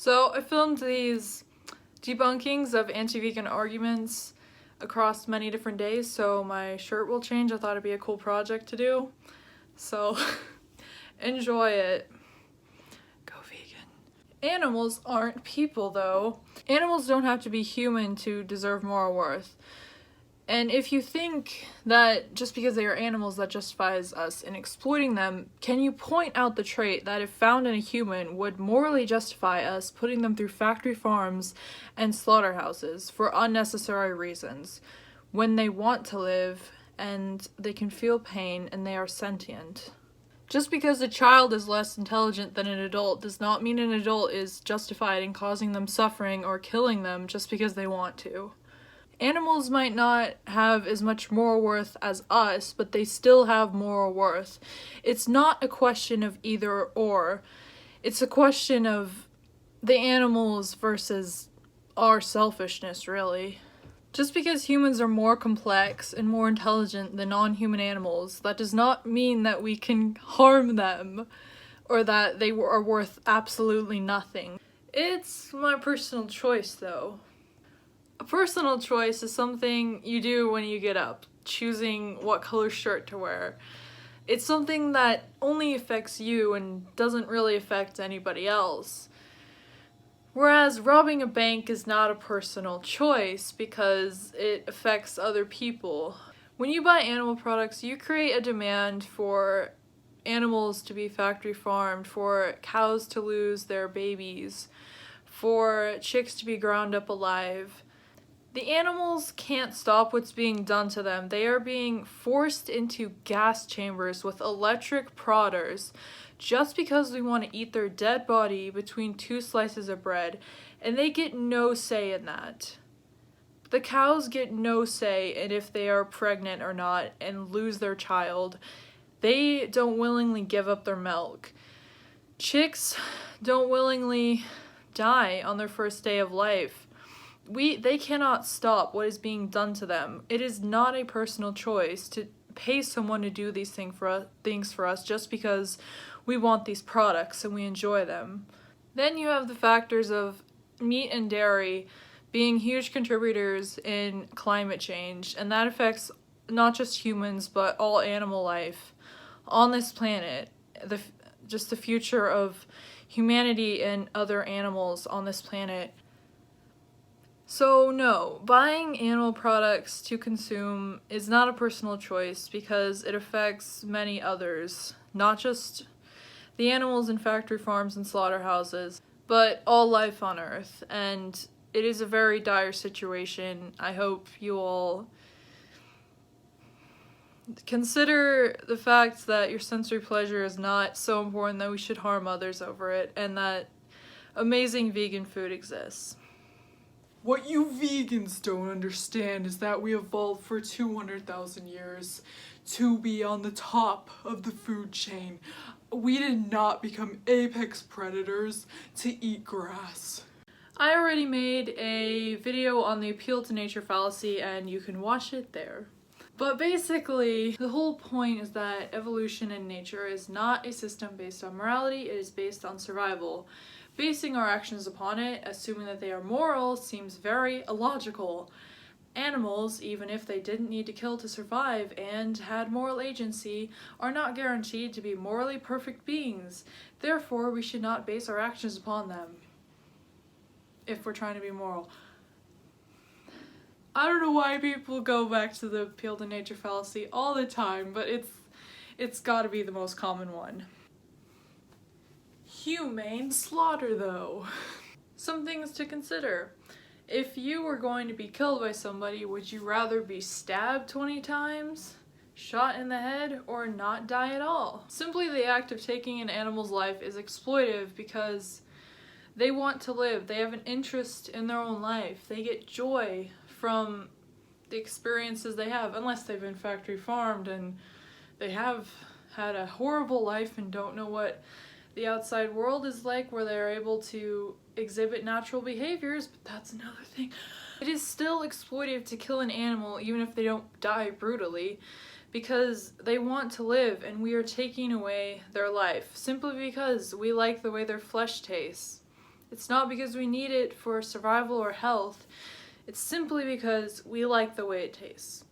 So I filmed these debunkings of anti-vegan arguments across many different days, so my shirt will change. I thought it'd be a cool project to do. So enjoy it. Go vegan. Animals aren't people though. Animals don't have to be human to deserve moral worth. And if you think that just because they are animals that justifies us in exploiting them, can you point out the trait that if found in a human would morally justify us putting them through factory farms and slaughterhouses for unnecessary reasons when they want to live and they can feel pain and they are sentient? Just because a child is less intelligent than an adult does not mean an adult is justified in causing them suffering or killing them just because they want to. Animals might not have as much moral worth as us, but they still have moral worth. It's not a question of either or. It's a question of the animals versus our selfishness, really. Just because humans are more complex and more intelligent than non-human animals, that does not mean that we can harm them or that they are worth absolutely nothing. It's my personal choice, though. A personal choice is something you do when you get up, choosing what color shirt to wear. It's something that only affects you and doesn't really affect anybody else. Whereas robbing a bank is not a personal choice because it affects other people. When you buy animal products, you create a demand for animals to be factory farmed, for cows to lose their babies, for chicks to be ground up alive. The animals can't stop what's being done to them. They are being forced into gas chambers with electric prodders just because we want to eat their dead body between two slices of bread, and they get no say in that. The cows get no say in if they are pregnant or not and lose their child. They don't willingly give up their milk. Chicks don't willingly die on their first day of life. They cannot stop what is being done to them. It is not a personal choice to pay someone to do these things for us just because we want these products and we enjoy them. Then you have the factors of meat and dairy being huge contributors in climate change, and that affects not just humans but all animal life on this planet. Just the future of humanity and other animals on this planet. So no, buying animal products to consume is not a personal choice because it affects many others, not just the animals in factory farms and slaughterhouses, but all life on Earth, and it is a very dire situation. I hope you all consider the fact that your sensory pleasure is not so important that we should harm others over it, and that amazing vegan food exists. What you vegans don't understand is that we evolved for 200,000 years to be on the top of the food chain. We did not become apex predators to eat grass. I already made a video on the appeal to nature fallacy and you can watch it there. But basically, the whole point is that evolution in nature is not a system based on morality, it is based on survival. Basing our actions upon it, assuming that they are moral, seems very illogical. Animals, even if they didn't need to kill to survive and had moral agency, are not guaranteed to be morally perfect beings. Therefore, we should not base our actions upon them if we're trying to be moral. I don't know why people go back to the appeal to nature fallacy all the time, but it's gotta be the most common one. Humane slaughter, though. Some things to consider. If you were going to be killed by somebody, would you rather be stabbed 20 times, shot in the head, or not die at all? Simply the act of taking an animal's life is exploitive because they want to live. They have an interest in their own life. They get joy from the experiences they have, unless they've been factory farmed and they have had a horrible life and don't know what the outside world is like, where they're able to exhibit natural behaviors, but that's another thing. It is still exploitive to kill an animal even if they don't die brutally because they want to live and we are taking away their life simply because we like the way their flesh tastes. It's not because we need it for survival or health. It's simply because we like the way it tastes.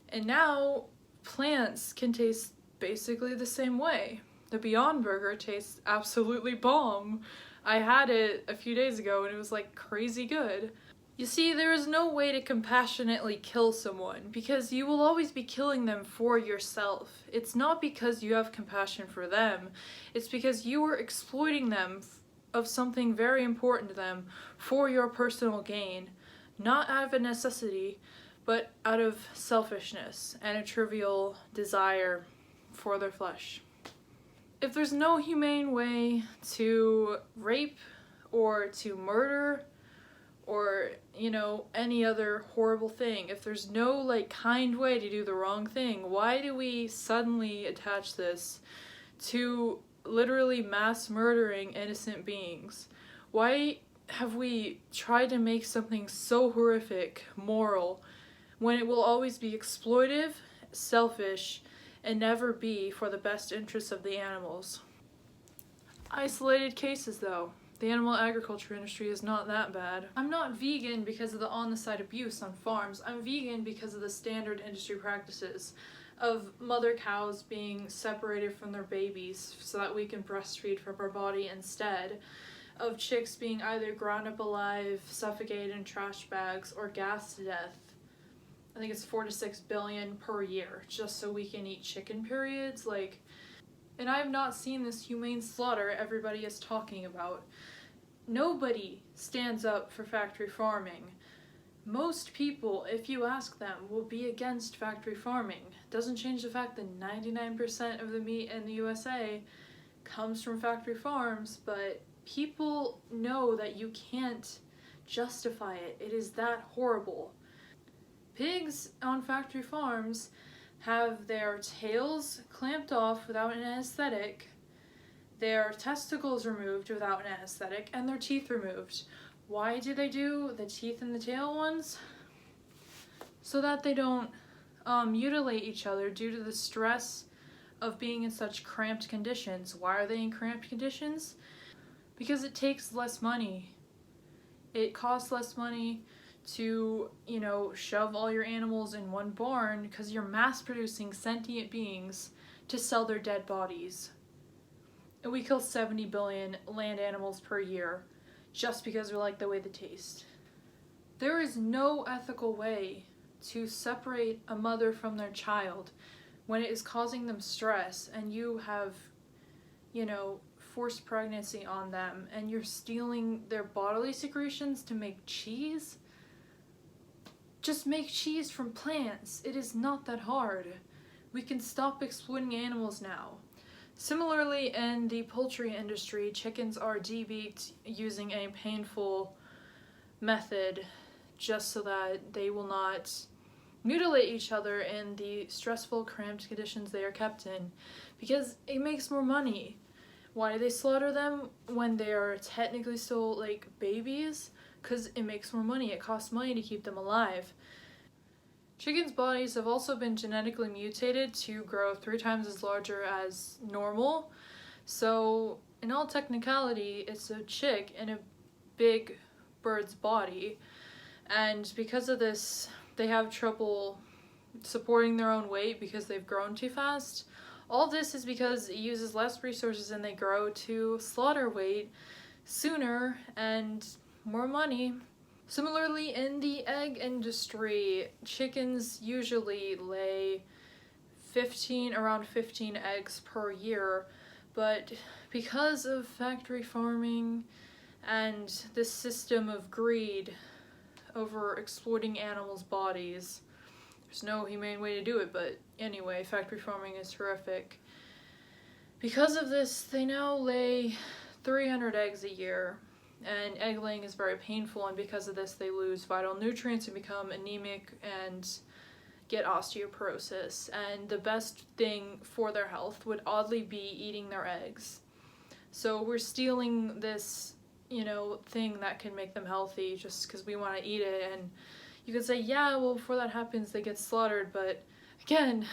And now, plants can taste basically the same way. The Beyond Burger tastes absolutely bomb. I had it a few days ago and it was like crazy good. You see, there is no way to compassionately kill someone because you will always be killing them for yourself. It's not because you have compassion for them, it's because you are exploiting them of something very important to them for your personal gain, not out of a necessity, but out of selfishness and a trivial desire for their flesh. If there's no humane way to rape or to murder or, any other horrible thing, if there's no, kind way to do the wrong thing, why do we suddenly attach this to literally mass murdering innocent beings? Why have we tried to make something so horrific moral when it will always be exploitive, selfish, and never be for the best interests of the animals? Isolated cases, though. The animal agriculture industry is not that bad. I'm not vegan because of the on-the-side abuse on farms. I'm vegan because of the standard industry practices of mother cows being separated from their babies so that we can breastfeed from our body instead, of chicks being either ground up alive, suffocated in trash bags, or gassed to death. I think it's 4 to 6 billion per year just so we can eat chicken periods. And I have not seen this humane slaughter everybody is talking about. Nobody stands up for factory farming. Most people, if you ask them, will be against factory farming. Doesn't change the fact that 99% of the meat in the USA comes from factory farms, but people know that you can't justify it. It is that horrible. Pigs on factory farms have their tails clamped off without an anesthetic, their testicles removed without an anesthetic, and their teeth removed. Why do they do the teeth and the tail ones? So that they don't mutilate each other due to the stress of being in such cramped conditions. Why are they in cramped conditions? Because it takes less money. It costs less money to, shove all your animals in one barn because you're mass producing sentient beings to sell their dead bodies. And we kill 70 billion land animals per year just because we like the way they taste. There is no ethical way to separate a mother from their child when it is causing them stress and you have, forced pregnancy on them and you're stealing their bodily secretions to make cheese. Just make cheese from plants. It is not that hard. We can stop exploiting animals now. Similarly, in the poultry industry, chickens are debeaked using a painful method just so that they will not mutilate each other in the stressful, cramped conditions they are kept in, because it makes more money. Why do they slaughter them when they are technically still, babies? Because it makes more money. It costs money to keep them alive. Chickens' bodies have also been genetically mutated to grow 3 times as larger as normal. So, in all technicality, it's a chick in a big bird's body. And because of this, they have trouble supporting their own weight because they've grown too fast. All this is because it uses less resources and they grow to slaughter weight sooner and more money. Similarly, in the egg industry, chickens usually lay around 15 eggs per year, but because of factory farming and this system of greed over exploiting animals' bodies, there's no humane way to do it, but anyway, factory farming is horrific. Because of this, they now lay 300 eggs a year. And egg laying is very painful, and because of this they lose vital nutrients and become anemic and get osteoporosis. And the best thing for their health would oddly be eating their eggs. So we're stealing this, thing that can make them healthy just because we want to eat it. And you could say, yeah, well, before that happens they get slaughtered, but again,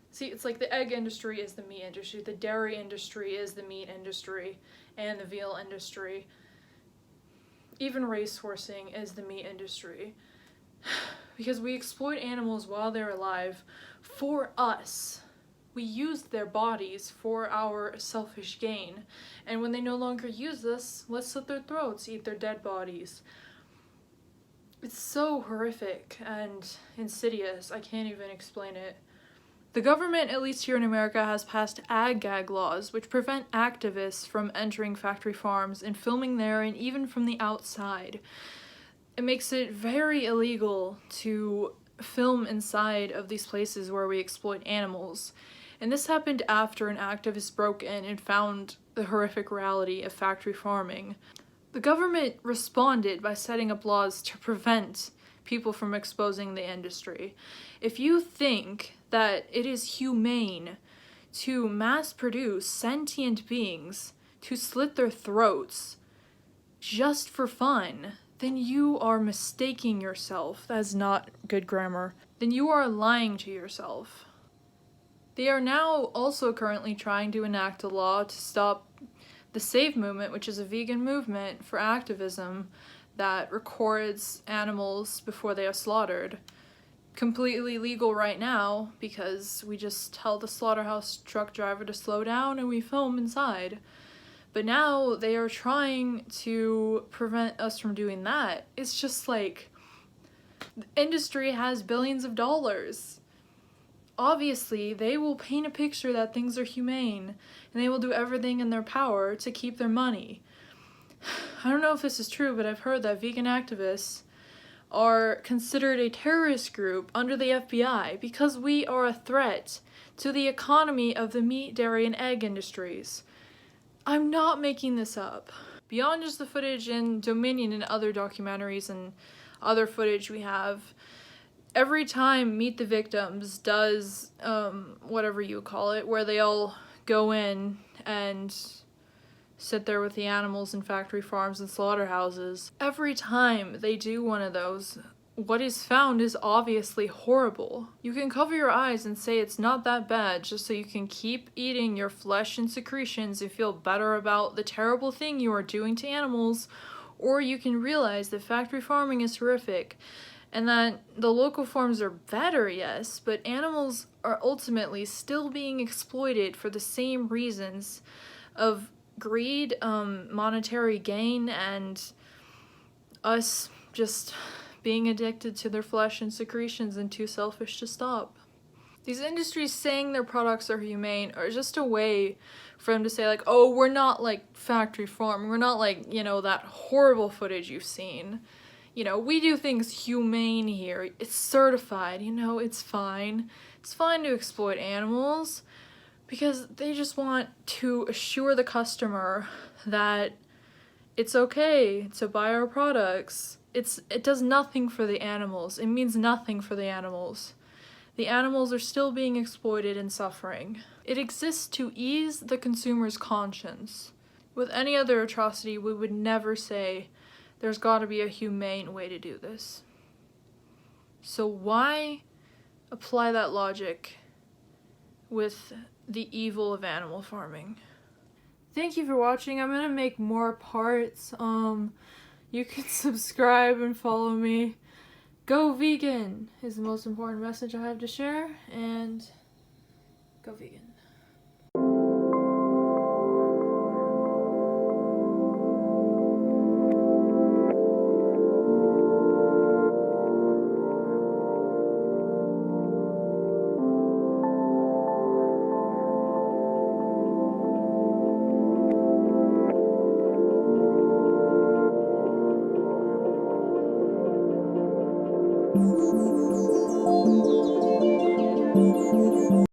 see, it's like the egg industry is the meat industry, the dairy industry is the meat industry. and the veal industry. Even racehorsing is the meat industry. Because we exploit animals while they're alive for us. We use their bodies for our selfish gain. And when they no longer use us, let's slit their throats, eat their dead bodies. It's so horrific and insidious, I can't even explain it. The government, at least here in America, has passed ag-gag laws, which prevent activists from entering factory farms and filming there and even from the outside. It makes it very illegal to film inside of these places where we exploit animals. And this happened after an activist broke in and found the horrific reality of factory farming. The government responded by setting up laws to prevent people from exposing the industry. If you think that it is humane to mass produce sentient beings to slit their throats just for fun, then you are mistaking yourself. That's not good grammar. Then you are lying to yourself. They are now also currently trying to enact a law to stop the Save movement, which is a vegan movement for activism that records animals before they are slaughtered. Completely legal right now because we just tell the slaughterhouse truck driver to slow down and we film inside. But now they are trying to prevent us from doing that. It's just like, the industry has billions of dollars. Obviously, they will paint a picture that things are humane, and they will do everything in their power to keep their money. I don't know if this is true, but I've heard that vegan activists are considered a terrorist group under the FBI because we are a threat to the economy of the meat, dairy, and egg industries. I'm not making this up. Beyond just the footage in Dominion and other documentaries and other footage we have, every time Meet the Victims does whatever you call it, where they all go in and sit there with the animals in factory farms and slaughterhouses, every time they do one of those, what is found is obviously horrible. You can cover your eyes and say it's not that bad just so you can keep eating your flesh and secretions and feel better about the terrible thing you are doing to animals, or you can realize that factory farming is horrific and that the local farms are better, yes, but animals are ultimately still being exploited for the same reasons of greed, monetary gain, and us just being addicted to their flesh and secretions and too selfish to stop. These industries saying their products are humane are just a way for them to say, like, oh, we're not like factory farm, we're not like, you know, that horrible footage you've seen. You know, we do things humane here. It's certified, you know, it's fine. It's fine to exploit animals because they just want to assure the customer that it's okay to buy our products. It does nothing for the animals. It means nothing for the animals. The animals are still being exploited and suffering. It exists to ease the consumer's conscience. With any other atrocity, we would never say, there's gotta be a humane way to do this. So why apply that logic with the evil of animal farming? Thank you for watching. I'm gonna make more parts. You can subscribe and follow me. Go vegan is the most important message I have to share, and go vegan.